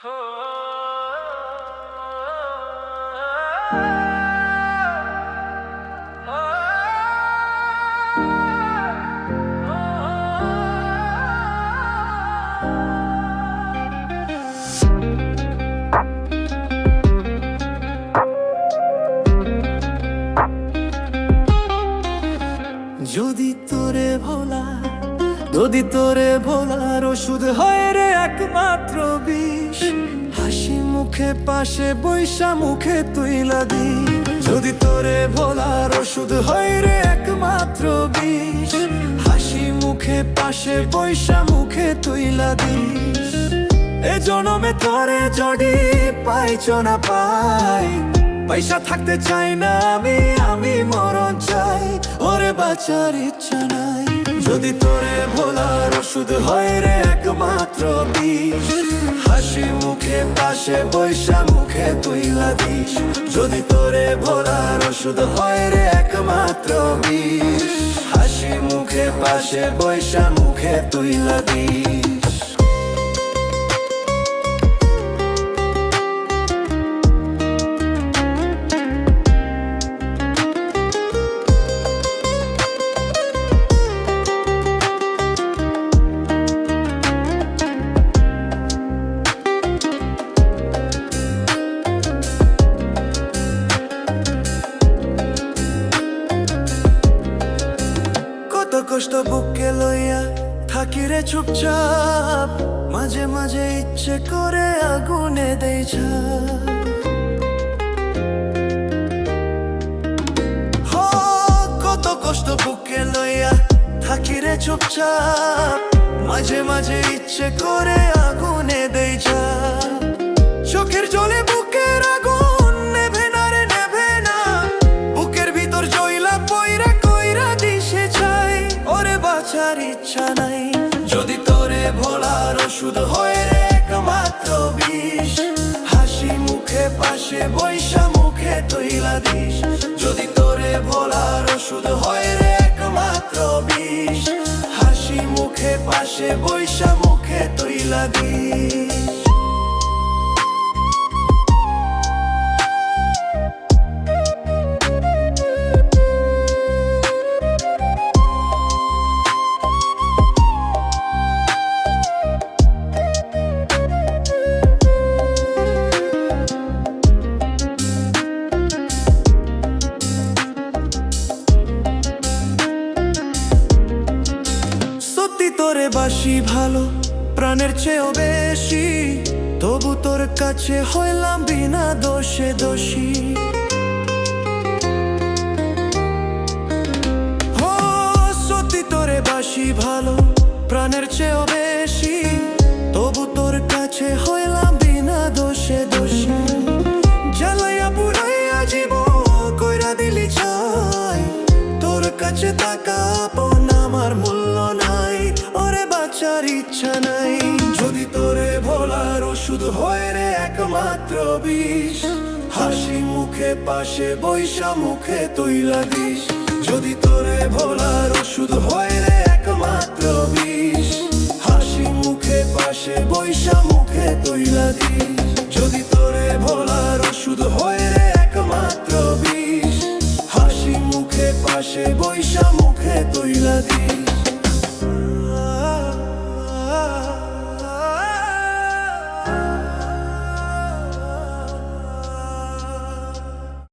যদি তোরে ভোলার ওষুধ হয় রে একমাত্র বিষ, হাসি মুখে পাশে বৈশা মুখে তুইলা দি। যদি তোরে ভোলার ওষুধ হয় রে একমাত্র বিষ, হাসি মুখে পাশে বৈশা মুখে তুইলা দি। এ জনমে তোরে জড়ি পাইছ না পাই, পয়সা থাকতে চাই না আমি মরণ চাই, ওরে বাঁচার ইচ্ছা নাই। যদি তোরে ভোলার ওষুধ হয় রে একমাত্র বিষ, হাসি মুখে পাশে বৈশা মুখে তুইলা দিস। যদি তোরে ভোলার ওষুধ হয় রে একমাত্র বিষ, হাসি মুখে পাশে বৈশা মুখে তুইলা দিস। কষ্ট বুকে লইয়া থাকি রে চুপচাপ, মাঝে মাঝে ইচ্ছে করে আগুনে দেই ঝাঁপ। কত কষ্ট বুকে লইয়া থাকি রে চুপচাপ, মাঝে মাঝে ইচ্ছে করে আগুনে দেই ঝাঁপ। চোখের জলে বুকের আগুন নেভে না রে নেভে না, বুকের ভিতর জইলা পয়রা কইরা দিশে চাই, ওরে বাঁচার ইচ্ছা নাই। যদি তোরে ভোলার ওষুধ হয় রে একমাত্র বিষ, হাসি মুখে পাশে বৈশা মুখে তুইলা দিস। যদি তোরে ভোলার ওষুধ হয় রে একমাত্র বিষ, হাসি মুখে পাশে বৈশা মুখে তুইলা দিস। তোরে বাসি ভালো প্রাণের চেয়েও বেশি, তবু তোর কাছে হইলাম বিনা দোষে দোষী। সত্যি তোরে বাসি ভালো প্রাণের চেয়েও বেশি, তবু তোর কাছে হইলাম বিনা দোষে দোষী। জ্বালাইয়া পুরাইয়া জীব কইরা দিলি ছাই, তোর কাছে টাকা আপন আমার মূল্য নাই, ওরে বাঁচার ইচ্ছা নাই। যদি তোরে ভোলার ওষুধ হয় রে একমাত্র বিষ, হাসি মুখে পাশে বৈশা মুখে তুইলা দিস। যদি তোরে ভোলার ওষুধ হয় রে একমাত্র বিষ, হাসি মুখে পাশে বৈশা মুখে তুইলা দিস।